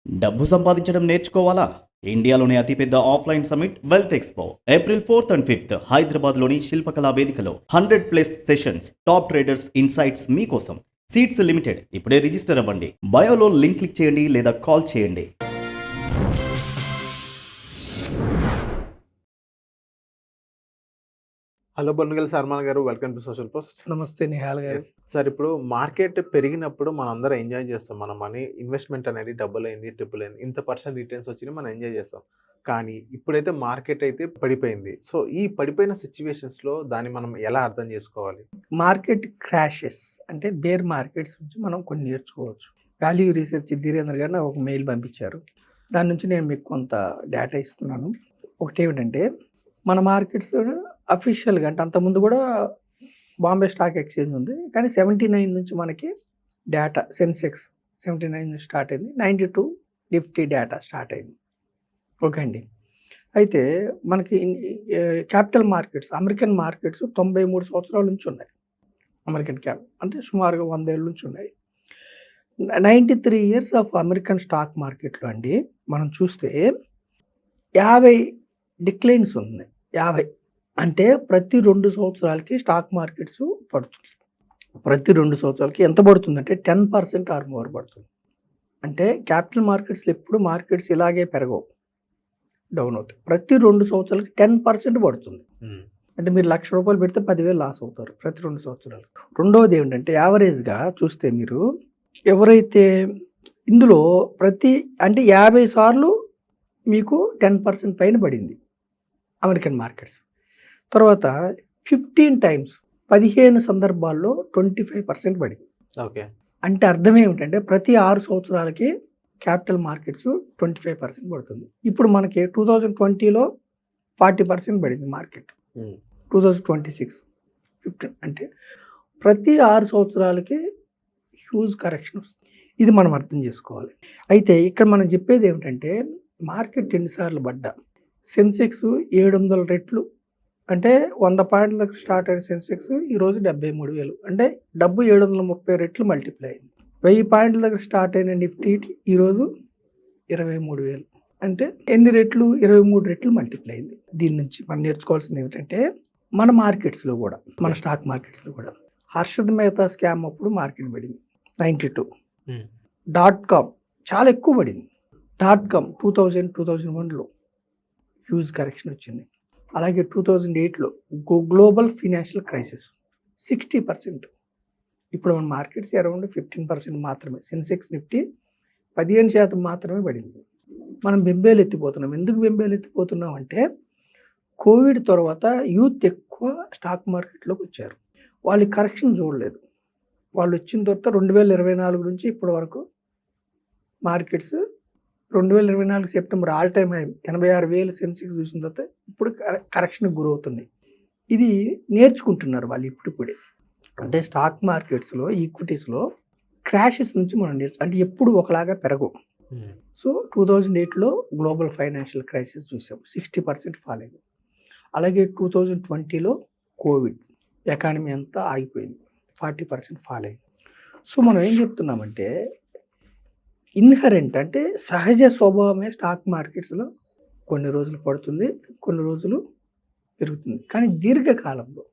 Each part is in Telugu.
డబ్బు సంపాదించడం నేర్చుకోవాలా? ఇండియాలోని అతిపెద్ద offline summit wealth expo April 4th and 5th హైదరాబాద్లోని శిల్పకళా వేదికలో 100+ సెషన్స్, టాప్ ట్రేడర్స్ ఇన్సైట్స్ మీకోసం. Seats limited. ఇప్పుడే రిజిస్టర్ అవ్వండి. బయోలో లింక్ క్లిక్ చేయండి లేదా కాల్ చేయండి. హలో బొన్నుగల్ సర్మాన్ గారు, వెల్కమ్ టు సోషల్ పోస్ట్. నమస్తే నిహాల్ గారు. సార్, ఇప్పుడు మార్కెట్ పెరిగినప్పుడు మనం అందరం ఎంజాయ్ చేస్తాం. మన మనీ ఇన్వెస్ట్మెంట్ అనేది డబుల్ అయింది, ట్రిపుల్ అయింది, ఇంత పర్సెంట్ రిటర్న్స్ వచ్చినాయి, మనం ఎంజాయ్ చేస్తాం. కానీ ఇప్పుడైతే మార్కెట్ అయితే పడిపోయింది. సో ఈ పడిపోయిన సిచ్యువేషన్స్లో దాన్ని మనం ఎలా అర్థం చేసుకోవాలి? మార్కెట్ క్రాషెస్ అంటే బేర్ మార్కెట్స్ నుంచి మనం కొన్ని నేర్చుకోవచ్చు. వాల్యూ రీసెర్చ్ ధీరేంద్ర గారు నాకు ఒక మెయిల్ పంపించారు. దాని నుంచి నేను మీకు కొంత డేటా ఇస్తున్నాను. ఒకటి ఏమిటంటే, మన మార్కెట్స్ అఫీషియల్గా అంటే అంతకుముందు కూడా బాంబే స్టాక్ ఎక్స్చేంజ్ ఉంది, కానీ 79 నుంచి మనకి డేటా సెన్సెక్స్ 79 నుంచి స్టార్ట్ అయింది, 92 నిఫ్టీ డేటా స్టార్ట్ అయింది. ఓకే అండి. అయితే మనకి క్యాపిటల్ మార్కెట్స్, అమెరికన్ మార్కెట్స్ 93 సంవత్సరాల నుంచి ఉన్నాయి. అమెరికన్ క్యాప్ అంటే సుమారుగా 100 ఏళ్ళ నుంచి ఉన్నాయి. 93 ఇయర్స్ ఆఫ్ అమెరికన్ స్టాక్ మార్కెట్లో అండి మనం చూస్తే 50 డిక్లైన్స్ ఉన్నాయి. 50 అంటే ప్రతి 2 సంవత్సరాలకి స్టాక్ మార్కెట్స్ పడుతుంది. ప్రతి 2 సంవత్సరాలకి ఎంత పడుతుందంటే 10% ఆర్ మోర్ పడుతుంది. అంటే క్యాపిటల్ మార్కెట్స్లో ఎప్పుడు మార్కెట్స్ ఇలాగే పెరగవు, డౌన్ అవుతాయి. ప్రతి 2 సంవత్సరాలకి 10% పడుతుంది. అంటే మీరు ₹1,00,000 పెడితే 10,000 లాస్ అవుతారు ప్రతి 2 సంవత్సరాలకు. రెండవది ఏమిటంటే, యావరేజ్గా చూస్తే మీరు ఎవరైతే ఇందులో ప్రతి అంటే 50 సార్లు మీకు 10% పైన పడింది అమెరికన్ మార్కెట్స్. తర్వాత 15 టైమ్స్ 15 సందర్భాల్లో 25% పడింది. ఓకే. అంటే అర్థం ఏమిటంటే, ప్రతి 6 సంవత్సరాలకి క్యాపిటల్ మార్కెట్స్ 25% పడుతుంది. ఇప్పుడు మనకి 2020లో 40% పడింది మార్కెట్. 2026 15 అంటే ప్రతి 6 సంవత్సరాలకి హ్యూజ్ కరెక్షన్ వస్తుంది. ఇది మనం అర్థం చేసుకోవాలి. అయితే ఇక్కడ మనం చెప్పేది ఏమిటంటే, మార్కెట్ ఎన్నిసార్లు పడ్డా సెన్సెక్స్ 700 రెట్లు అంటే 100 పాయింట్ల దగ్గర స్టార్ట్ అయిన సెన్సెక్స్ ఈరోజు 73,000 అంటే డబ్బు 730 రెట్లు మల్టిప్లై అయింది. 1000 పాయింట్ల దగ్గర స్టార్ట్ అయిన నిఫ్టీ ఈరోజు 23,000 అంటే ఎన్ని రెట్లు? 23 రెట్లు మల్టిప్లై అయింది. దీని నుంచి మనం నేర్చుకోవాల్సింది ఏమిటంటే, మన మార్కెట్స్లో కూడా, మన స్టాక్ మార్కెట్స్లో కూడా హర్షద్ మెహతా స్కామ్ అప్పుడు మార్కెట్ పడింది 92. .com చాలా ఎక్కువ పడింది. .com 2001లో హ్యూజ్ కరెక్షన్ వచ్చింది. అలాగే 2008లో గ్లోబల్ ఫైనాన్షియల్ క్రైసిస్ 60%. ఇప్పుడు మన మార్కెట్స్ అరౌండ్ 15% మాత్రమే. సెన్సెక్స్ నిఫ్టీ 15% మాత్రమే పడింది. మనం బెంబేలు ఎత్తిపోతున్నాం. ఎందుకు బెంబేలు ఎత్తిపోతున్నాం అంటే, కోవిడ్ తర్వాత యూత్ ఎక్కువ స్టాక్ మార్కెట్లోకి వచ్చారు. వాళ్ళు కరెక్షన్ చూడలేదు. వాళ్ళు వచ్చిన తర్వాత 2024 నుంచి ఇప్పటి వరకు markets 2024 September all time high 86,000 Sensex చూసిన తర్వాత ఇప్పుడు కరెక్షన్కి గురవుతుంది. ఇది నేర్చుకుంటున్నారు వాళ్ళు ఇప్పుడే. అంటే స్టాక్ మార్కెట్స్లో, ఈక్విటీస్లో క్రాషెస్ నుంచి మనం అంటే ఎప్పుడు ఒకలాగా పెరగవు. సో 2008లో గ్లోబల్ ఫైనాన్షియల్ క్రైసిస్ చూసాం, 60% ఫాల్ అయింది. అలాగే 2020లో కోవిడ్, ఎకానమీ అంతా ఆగిపోయింది, 40% ఫాల్ అయింది. సో మనం ఏం చెప్తున్నామంటే, ఇన్హరెంట్ అంటే సహజ స్వభావమే స్టాక్ మార్కెట్స్లో కొన్ని రోజులు పడుతుంది, కొన్ని రోజులు పెరుగుతుంది. కానీ దీర్ఘకాలంలో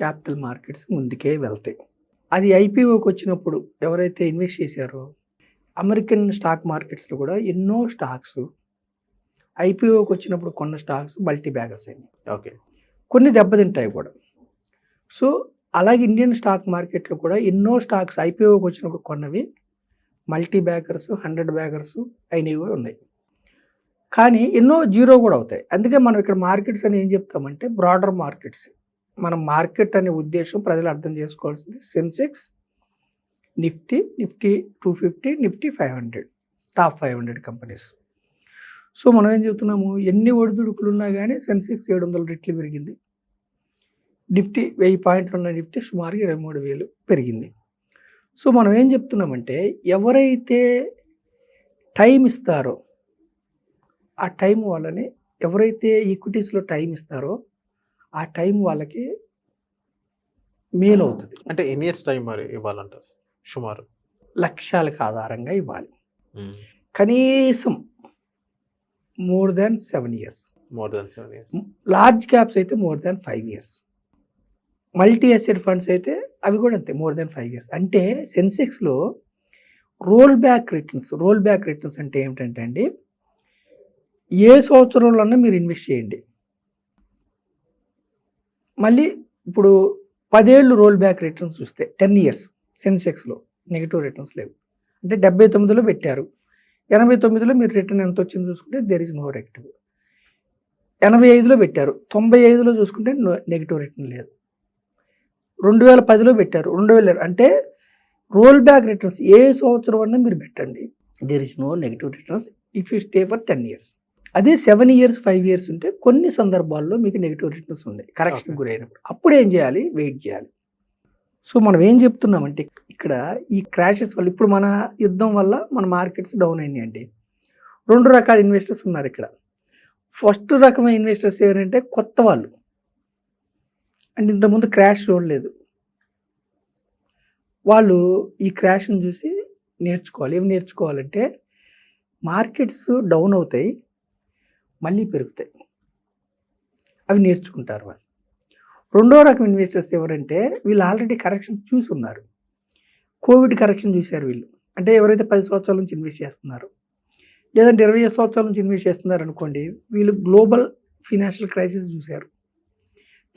క్యాపిటల్ మార్కెట్స్ ముందుకే వెళ్తాయి. అది ఐపీఓకి వచ్చినప్పుడు ఎవరైతే ఇన్వెస్ట్ చేశారో, అమెరికన్ స్టాక్ మార్కెట్స్లో కూడా ఎన్నో స్టాక్స్ ఐపీఓకి వచ్చినప్పుడు కొన్న స్టాక్స్ మల్టీ బ్యాగర్స్ అయినాయి. ఓకే. కొన్ని దెబ్బతింటాయి కూడా. సో అలాగే ఇండియన్ స్టాక్ మార్కెట్లో కూడా ఎన్నో స్టాక్స్ ఐపీఓకి వచ్చినప్పుడు కొన్నవి మల్టీ బ్యాగర్స్, 100 బ్యాగర్స్ అయినవి కూడా ఉన్నాయి. కానీ ఎన్నో జీరో కూడా అవుతాయి. అందుకే మనం ఇక్కడ మార్కెట్స్ అని ఏం చెప్తామంటే, బ్రాడర్ మార్కెట్స్. మనం మార్కెట్ అనే ఉద్దేశం ప్రజలు అర్థం చేసుకోవాల్సింది Sensex, Nifty 250, Nifty 500, top 500 companies. So మనం ఏం చెప్తున్నాము, ఎన్ని ఒడిదుడుకులు ఉన్నా కానీ సెన్సెక్స్ 700 రెట్లు పెరిగింది. నిఫ్టీ 1000 పాయింట్లు ఉన్న నిఫ్టీ సుమారు 23,000 పెరిగింది. సో మనం ఏం చెప్తున్నామంటే, ఎవరైతే టైం ఇస్తారో ఆ టైం వాళ్ళని, ఎవరైతే ఈక్విటీస్లో టైం ఇస్తారో ఆ టైం వాళ్ళకి మేలు అవుతుంది. అంటే ఎన్ని ఇయర్స్ టైం మరి ఇవ్వాలంటారు సుమారు? లక్ష్యాలకు ఆధారంగా ఇవ్వాలి. కనీసం more than 7 years. More than 7 years. Large caps అయితే more than 5 years. Multi asset funds అయితే అవి కూడా అంతే, మోర్ దాన్ 5 ఇయర్స్. అంటే సెన్సెక్స్లో రోల్ బ్యాక్ రిటర్న్స్ అంటే ఏమిటంటే అండి, ఏ సంవత్సరంలోనే మీరు ఇన్వెస్ట్ చేయండి, మళ్ళీ ఇప్పుడు 10 ఏళ్ళు రోల్ బ్యాక్ రిటర్న్స్ చూస్తే 10 ఇయర్స్ సెన్సెక్స్లో నెగిటివ్ రిటర్న్స్ లేవు. అంటే 79లో పెట్టారు, 89లో మీరు రిటర్న్ ఎంత వచ్చింది చూసుకుంటే దేర్ ఇస్ నో నెగిటివ్. 85లో పెట్టారు, 95లో చూసుకుంటే నెగిటివ్ రిటర్న్ లేదు. 2010లో పెట్టారు, 2000 అంటే రోల్ బ్యాక్ రిటర్న్స్ ఏ సంవత్సరం అన్నా మీరు పెట్టండి, there is no negative returns if you stay for 10 years. అదే 7 ఇయర్స్ 5 ఇయర్స్ ఉంటే కొన్ని సందర్భాల్లో మీకు నెగిటివ్ రిటర్న్స్ ఉన్నాయి కరెక్షన్ గురైనప్పుడు. అప్పుడు ఏం చేయాలి, వెయిట్ చేయాలి. సో మనం ఏం చెప్తున్నామంటే ఇక్కడ ఈ క్రాషెస్ వల్ల, ఇప్పుడు మన యుద్ధం వల్ల మన మార్కెట్స్ డౌన్ అయినాయండి. 2 రకాల ఇన్వెస్టర్స్ ఉన్నారు ఇక్కడ. ఫస్ట్ రకమైన ఇన్వెస్టర్స్ ఎవరంటే కొత్త వాళ్ళు, అంటే ఇంతకుముందు క్రాష్ చూడలేదు, వాళ్ళు ఈ క్రాష్ని చూసి నేర్చుకోవాలి. ఏమి నేర్చుకోవాలంటే మార్కెట్స్ డౌన్ అవుతాయి, మళ్ళీ పెరుగుతాయి, అవి నేర్చుకుంటారు వాళ్ళు. రెండో రకం ఇన్వెస్టర్స్ ఎవరంటే వీళ్ళు ఆల్రెడీ కరెక్షన్ చూసి ఉన్నారు, కోవిడ్ కరెక్షన్ చూశారు వీళ్ళు. అంటే ఎవరైతే 10 సంవత్సరాల నుంచి ఇన్వెస్ట్ చేస్తున్నారు, లేదంటే 20 సంవత్సరాల నుంచి ఇన్వెస్ట్ చేస్తున్నారు అనుకోండి, వీళ్ళు గ్లోబల్ ఫినాన్షియల్ క్రైసిస్ చూశారు,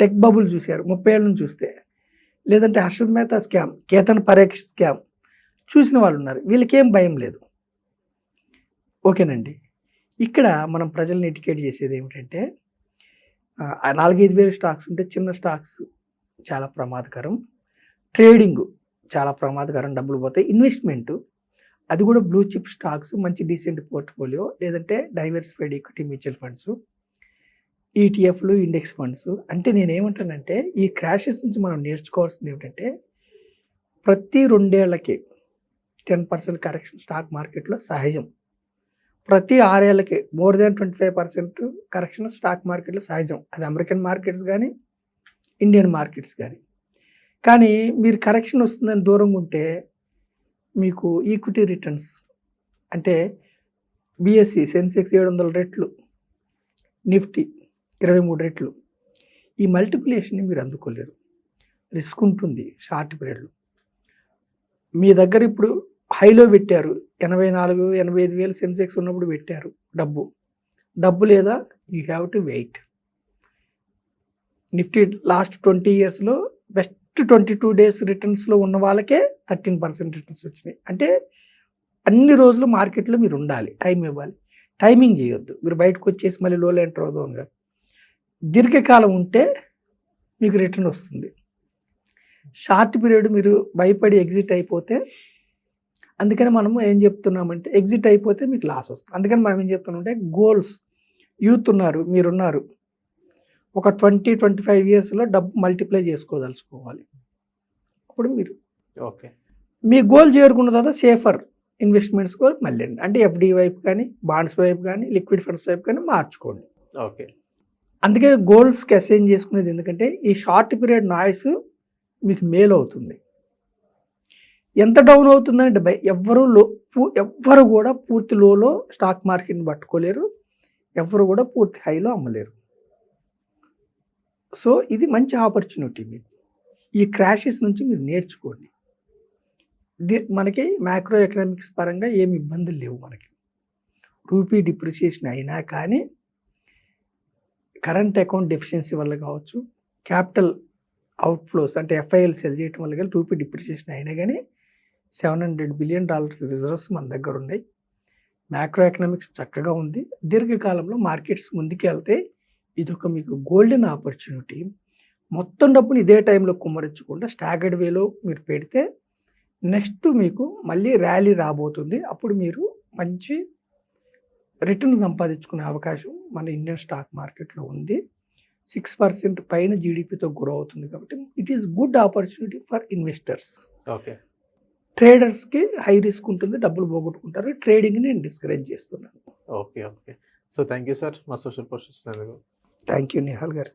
టెక్ బబుల్ చూశారు 30 ఏళ్ళ నుంచి చూస్తే, లేదంటే హర్షద్ మెహతా స్కామ్, కేతన్ పరేఖ్ స్కామ్ చూసిన వాళ్ళు ఉన్నారు. వీళ్ళకేం భయం లేదు. ఓకేనండి. ఇక్కడ మనం ప్రజల్ని ఎడ్యుకేట్ చేసేది ఏమిటంటే 4-5 వేల స్టాక్స్ ఉంటే చిన్న స్టాక్స్ చాలా ప్రమాదకరం, ట్రేడింగ్ చాలా ప్రమాదకరం, డబ్బులు పోతాయి. ఇన్వెస్ట్మెంట్ అది కూడా బ్లూ చిప్ స్టాక్స్, మంచి డీసెంట్ పోర్ట్ఫోలియో, లేదంటే డైవర్సిఫైడ్ ఈక్విటీ మ్యూచువల్ ఫండ్స్, ఈటీఎఫ్లు, ఇండెక్స్ ఫండ్స్. అంటే నేనేమంటానంటే ఈ క్రాషెస్ నుంచి మనం నేర్చుకోవాల్సింది ఏమిటంటే ప్రతి 2 ఏళ్లకి 10% కరెక్షన్ స్టాక్ మార్కెట్లో సహజం, ప్రతి 6 ఏళ్ళకి మోర్ దాన్ 25% కరెక్షన్ స్టాక్ మార్కెట్లో సహజం. అది అమెరికన్ మార్కెట్స్ కానీ ఇండియన్ మార్కెట్స్ కానీ. కానీ మీరు కరెక్షన్ వస్తుందని దూరంగా ఉంటే మీకు ఈక్విటీ రిటర్న్స్ అంటే బిఎస్సి సెన్సెక్స్ 700 రెట్లు, నిఫ్టీ 23 రెట్లు, ఈ మల్టిప్లికేషన్ని మీరు అందుకోలేరు, రిస్క్ ఉంటుంది షార్ట్ పీరియడ్లో. మీ దగ్గర ఇప్పుడు హైలో పెట్టారు, 84-85 వేలు సెన్సెక్స్ ఉన్నప్పుడు పెట్టారు డబ్బు లేదా, you have to wait. Nifty last 20 ఇయర్స్లో బెస్ట్ 22 డేస్ రిటర్న్స్లో ఉన్న వాళ్ళకే 13% రిటర్న్స్ వచ్చినాయి. అంటే అన్ని రోజులు మార్కెట్లో మీరు ఉండాలి, టైం ఇవ్వాలి, టైమింగ్ చేయొద్దు. మీరు బయటకు వచ్చేసి మళ్ళీ లోలో ఎంటర్ అవుదాం కాదు, దీర్ఘకాలం ఉంటే మీకు రిటర్న్ వస్తుంది. షార్ట్ పీరియడ్ మీరు భయపడి ఎగ్జిట్ అయిపోతే, అందుకని మనము ఏం చెప్తున్నామంటే ఎగ్జిట్ అయిపోతే మీకు లాస్ వస్తుంది. అందుకని మనం ఏం చెప్తున్నామంటే గోల్స్, యూత్ ఉన్నారు, మీరున్నారు, ఒక 20-25 ఇయర్స్లో డబ్బు మల్టిప్లై చేసుకోదలుచుకోవాలి. అప్పుడు మీరు ఓకే మీ గోల్ చేరుకున్న తర్వాత సేఫర్ ఇన్వెస్ట్మెంట్స్ కూడా మళ్ళీ అంటే ఎఫ్డి వైపు కానీ, బాండ్స్ వైపు కానీ, లిక్విడ్ ఫండ్స్ వైపు కానీ మార్చుకోండి. ఓకే అందుకే గోల్స్కి అసైన్ చేసుకునేది, ఎందుకంటే ఈ షార్ట్ పీరియడ్ నాయిస్ మీకు మేలు అవుతుంది. ఎంత డౌన్ అవుతుందంటే ఎవ్వరు కూడా పూర్తి లోలో స్టాక్ మార్కెట్ని పట్టుకోలేరు, ఎవ్వరు కూడా పూర్తి హైలో అమ్మలేరు. సో ఇది మంచి ఆపర్చునిటీ. మీకు ఈ క్రాషెస్ నుంచి మీరు నేర్చుకోండి. మనకి మ్యాక్రో ఎకనామిక్స్ పరంగా ఏమి ఇబ్బందులు లేవు. మనకి రూపీ డిప్రిసియేషన్ అయినా కానీ, కరెంట్ అకౌంట్ డెఫిషియన్సీ వల్ల కావచ్చు, క్యాపిటల్ అవుట్ఫ్లోస్ అంటే ఎఫ్ఐఎల్ సెల్ చేయడం వల్ల కానీ, రూపీ డిప్రిసియేషన్ అయినా కానీ $700 బిలియన్ రిజర్వ్స్ మన దగ్గర ఉన్నాయి. మ్యాక్రో ఎకనామిక్స్ చక్కగా ఉంది. దీర్ఘకాలంలో మార్కెట్స్ ముందుకు వెళ్తే ఇది ఒక మీకు గోల్డెన్ ఆపర్చునిటీ. మొత్తం డబ్బుని ఇదే టైంలో కుమ్మరించకుండా స్టాగర్డ్ వేలో మీరు పెడితే నెక్స్ట్ మీకు మళ్ళీ ర్యాలీ రాబోతుంది. అప్పుడు మీరు మంచి రిటర్న్ సంపాదించుకునే అవకాశం మన ఇండియన్ స్టాక్ మార్కెట్లో ఉంది. 6% పైన జీడిపితో గ్రో అవుతుంది. కాబట్టి it is good opportunity for investors. Okay ట్రేడర్స్కి హై రిస్క్ ఉంటుంది, డబ్బులు పోగొట్టుకుంటారు. ట్రేడింగ్ని నేను డిస్కరేజ్ చేస్తున్నాను. Okay so thank you sir మా social post. Thank you Nihal గారు.